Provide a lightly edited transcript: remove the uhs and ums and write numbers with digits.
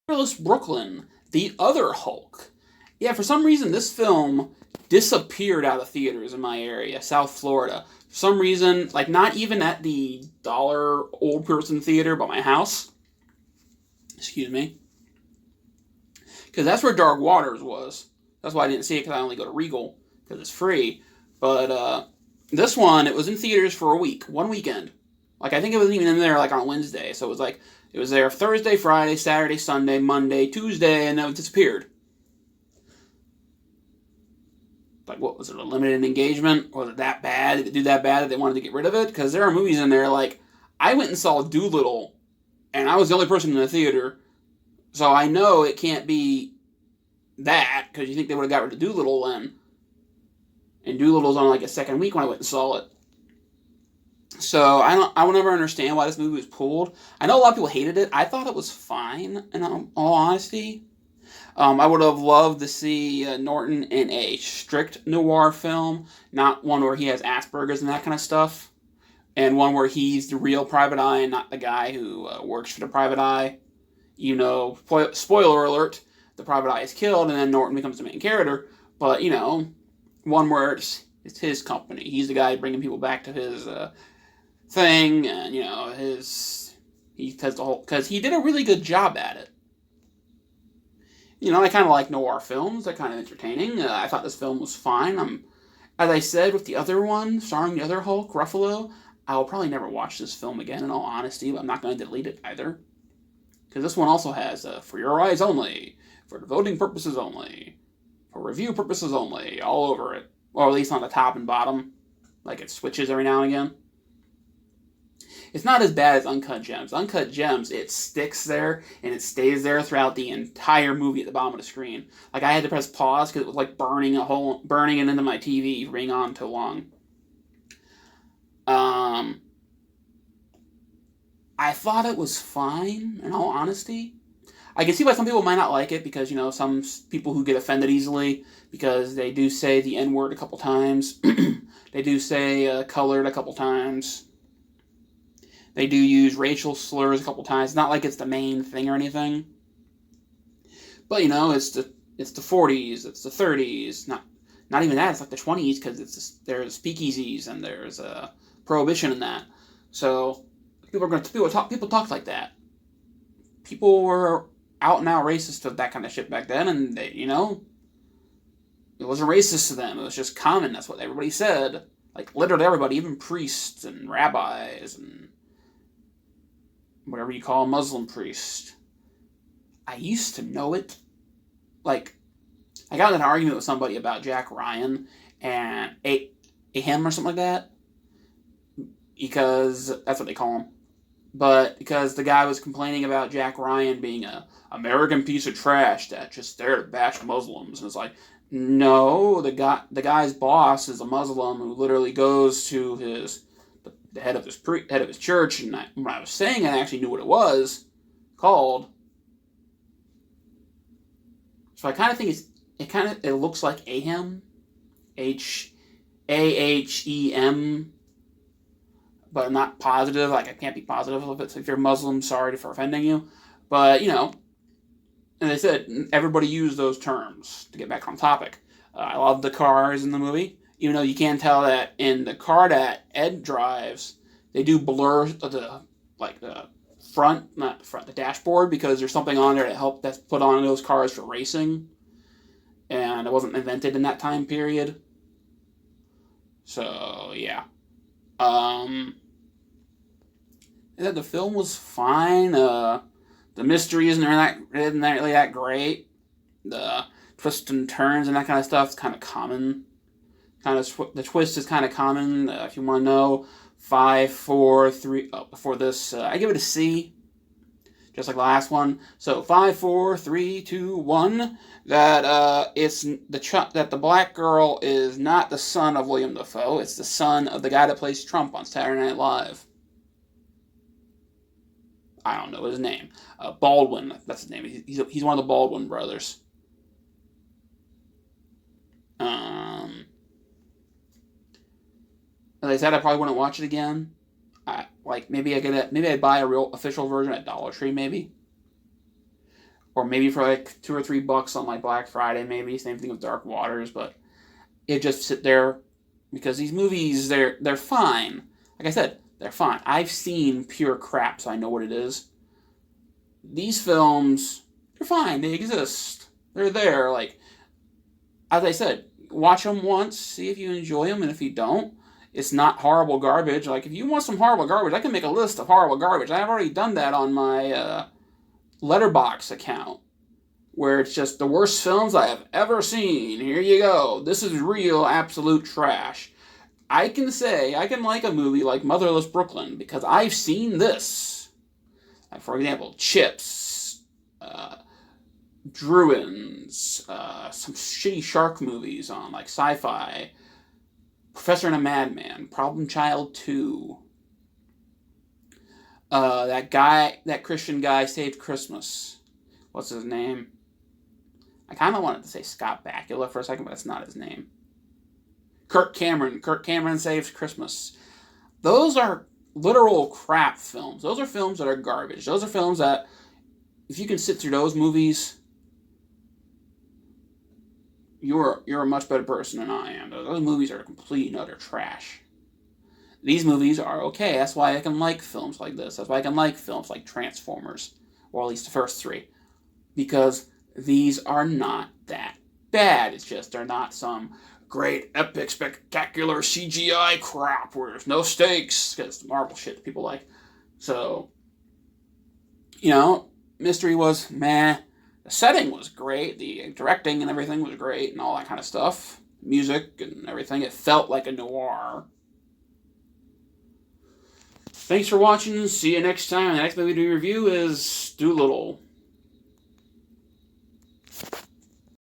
Motherless Brooklyn, the other Hulk. Yeah, for some reason this film disappeared out of theaters in my area, South Florida. For some reason, like not even at the dollar old person theater, but my house. Excuse me, because that's where Dark Waters was. That's why I didn't see it because I only go to Regal because it's free. But this one, it was in theaters for a week, one weekend. Like I think it wasn't even in there like on Wednesday, so it was like it was there Thursday, Friday, Saturday, Sunday, Monday, Tuesday, and then it disappeared. Like, what was it, a limited engagement? Was it that bad? Did it do that bad that they wanted to get rid of it? Because there are movies in there, like, I went and saw Doolittle, and I was the only person in the theater, so I know it can't be that, because you think they would have got rid of Doolittle then. And Doolittle's on, like, a second week when I went and saw it. So, I will never understand why this movie was pulled. I know a lot of people hated it. I thought it was fine, in all honesty. I would have loved to see Norton in a strict noir film, not one where he has Asperger's and that kind of stuff, and one where he's the real private eye and not the guy who works for the private eye. You know, spoiler alert, the private eye is killed, and then Norton becomes the main character, but, you know, one where it's his company. He's the guy bringing people back to his thing, and, you know, because he did a really good job at it. You know, I kind of like noir films. They're kind of entertaining. I thought this film was fine. As I said with the other one, starring the other Hulk, Ruffalo, I'll probably never watch this film again, in all honesty, but I'm not going to delete it either. Because this one also has, for your eyes only, for voting purposes only, for review purposes only, all over it. Or at least on the top and bottom. Like it switches every now and again. It's not as bad as Uncut Gems. Uncut Gems, it sticks there, and it stays there throughout the entire movie at the bottom of the screen. Like, I had to press pause because it was like burning it into my TV for being on too long. I thought it was fine, in all honesty. I can see why some people might not like it, because, you know, some people who get offended easily, because they do say the N-word a couple times. They do say colored a couple times. They do use racial slurs a couple times. It's not like it's the main thing or anything. But, you know, it's the 40s, it's the 30s. Not even that, it's like the 20s, because there's speakeasies and there's prohibition in that. So people talk like that. People were out and out racist to that kind of shit back then, and they, you know, it wasn't racist to them. It was just common. That's what everybody said. Like literally everybody, even priests and rabbis and whatever you call a Muslim priest. I used to know it. Like, I got in an argument with somebody about Jack Ryan and a him or something like that, because that's what they call him. But because the guy was complaining about Jack Ryan being a American piece of trash that's just there to bash Muslims, and it's like, no, the guy's boss is a Muslim who literally goes to the head of his church, and when I was saying I actually knew what it was called. So I kind of think it looks like Ahem, Ahem, but I'm not positive. Like, I can't be positive if you're Muslim. Sorry for offending you, but, you know. And they said everybody used those terms to get back on topic. I love the cars in the movie, even though you can tell that in the car that Ed drives, they do blur the dashboard, because there's something on there that's put on those cars for racing, and it wasn't invented in that time period. So yeah, the film was fine. The mystery isn't really that great. The twists and turns and that kind of stuff is kind of common. The twist is kind of common. If you want to know, 5, 4, 3. Before this, I give it a C, just like the last one. So 5, 4, 3, 2, 1. That that the black girl is not the son of William Dafoe. It's the son of the guy that plays Trump on Saturday Night Live. I don't know his name. Baldwin, that's his name. He's one of the Baldwin brothers. As I said, I probably wouldn't watch it again. Maybe I'd buy a real official version at Dollar Tree, maybe. or maybe for like $2 or $3 on like Black Friday, maybe. Same thing with Dark Waters, but it just sit there because these movies, they're fine. Like I said, they're fine. I've seen pure crap, so I know what it is. These films, they're fine. They exist. They're there. Like, as I said, watch them once, see if you enjoy them, and if you don't, it's not horrible garbage. Like, if you want some horrible garbage, I can make a list of horrible garbage. I've already done that on my Letterboxd account, where it's just the worst films I have ever seen. Here you go. This is real, absolute trash. I can say I can like a movie like Motherless Brooklyn because I've seen this. Like, for example, Chips, Druins, some shitty shark movies on like Sci-Fi, Professor and a Madman, Problem Child 2. That Christian guy saved Christmas. What's his name? I kind of wanted to say Scott Bakula for a second, but that's not his name. Kirk Cameron. Kirk Cameron Saves Christmas. Those are literal crap films. Those are films that are garbage. Those are films that, if you can sit through those movies, you're a much better person than I am. Those movies are complete and utter trash. These movies are okay. That's why I can like films like this. That's why I can like films like Transformers, or at least the first three, because these are not that bad. It's just they're not some great, epic, spectacular CGI crap where there's no stakes, because it's the Marvel shit that people like. So, Mystery was meh. The setting was great. The directing and everything was great and all that kind of stuff. Music and everything. It felt like a noir. Thanks for watching. See you next time. The next movie to review is Doolittle.